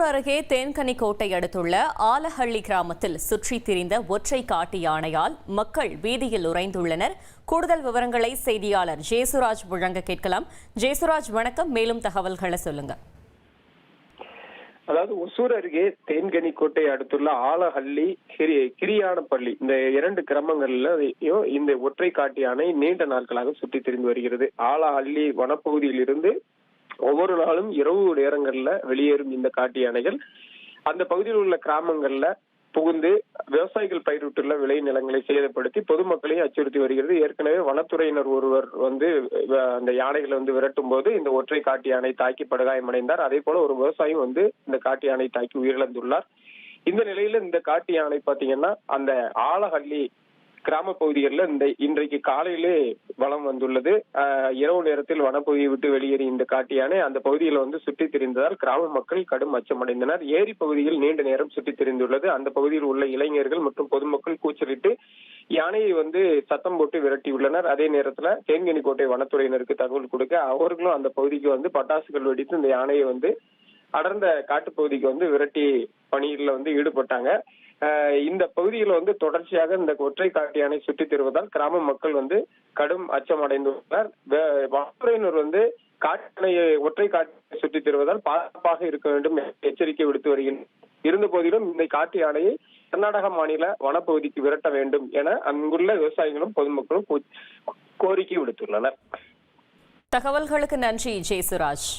அருகே தேன்கனிக்கோட்டை அடுத்துள்ள ஆலஹள்ளி கிராமத்தில் சுற்றித் திரிந்த ஒற்றை காட்டு யானையால் மக்கள் வீதியில் உறைந்துள்ளனர். கூடுதல் விவரங்களை செய்தியாளர் ஜேசுராஜ் வழங்க கேட்கலாம். ஜேசுராஜ் வணக்கம், மேலும் தகவல்களை சொல்லுங்க. அதாவது ஒசூர் அருகே தேன்கனிக்கோட்டை அடுத்துள்ள ஆலஹள்ளி கிரியானப்பள்ளி இந்த இரண்டு கிராமங்கள்ல இந்த ஒற்றை காட்டு யானை நீண்ட நாட்களாக சுற்றி திரிந்து வருகிறது. ஆலஹள்ளி வனப்பகுதியில் இருந்து ஒவ்வொரு நாளும் இரவு நேரங்கள்ல வெளியேறும் இந்த காட்டு யானைகள் அந்த பகுதியில் உள்ள கிராமங்கள்ல புகுந்து விவசாயிகள் பயிரிட்டுள்ள விளை நிலங்களை சேதப்படுத்தி பொதுமக்களையும் அச்சுறுத்தி வருகிறது. ஏற்கனவே வனத்துறையினர் ஒருவர் அந்த யானைகளை விரட்டும் போது இந்த ஒற்றை காட்டு யானை தாக்கி படுகாயமடைந்தார். அதே போல ஒரு விவசாயம் இந்த காட்டு யானை தாக்கி உயிரிழந்துள்ளார். இந்த நிலையில இந்த காட்டு யானை பாத்தீங்கன்னா அந்த ஆலஹள்ளி கிராம பகுதிகளில் இன்றைக்கு காலையிலே வலம் வந்துள்ளது. இரவு நேரத்தில் வனப்பகுதியை விட்டு வெளியேறி இந்த காட்டு யானை அந்த பகுதியில் சுற்றித் திரிந்ததால் கிராம மக்கள் கடும் அச்சமடைந்தனர். ஏரி பகுதியில் நீண்ட நேரம் சுற்றித் திரிந்துள்ளது. அந்த பகுதியில் உள்ள இளைஞர்கள் மற்றும் பொதுமக்கள் கூச்சலிட்டு யானையை சத்தம் போட்டு விரட்டியுள்ளனர். அதே நேரத்துல தேன்கனிக்கோட்டை வனத்துறையினருக்கு தகவல் கொடுக்க அவர்களும் அந்த பகுதிக்கு பட்டாசுகள் வெடித்து இந்த யானையை அடர்ந்த காட்டுப்பகுதிக்கு விரட்டி பணியில ஈடுபட்டாங்க. இந்த பகுதியில் தொடர்ச்சியாக இந்த ஒற்றை காட்டு யானை சுற்றித் திருவதால் கிராம மக்கள் கடும் அச்சம் அடைந்துள்ளனர். வனத்துறையினர் காட்டு யானையை ஒற்றை காட்டு சுற்றித் திருவதால் பாதுகாப்பாக இருக்க வேண்டும் எச்சரிக்கை விடுத்து வருகின்றனர். இருந்த போதிலும் இந்த காட்டு யானையை கர்நாடக மாநில வனப்பகுதிக்கு விரட்ட வேண்டும் என அங்குள்ள விவசாயிகளும் பொதுமக்களும் கோரிக்கை விடுத்துள்ளனர். தகவல்களுக்கு நன்றி ஜேசுராஜ்.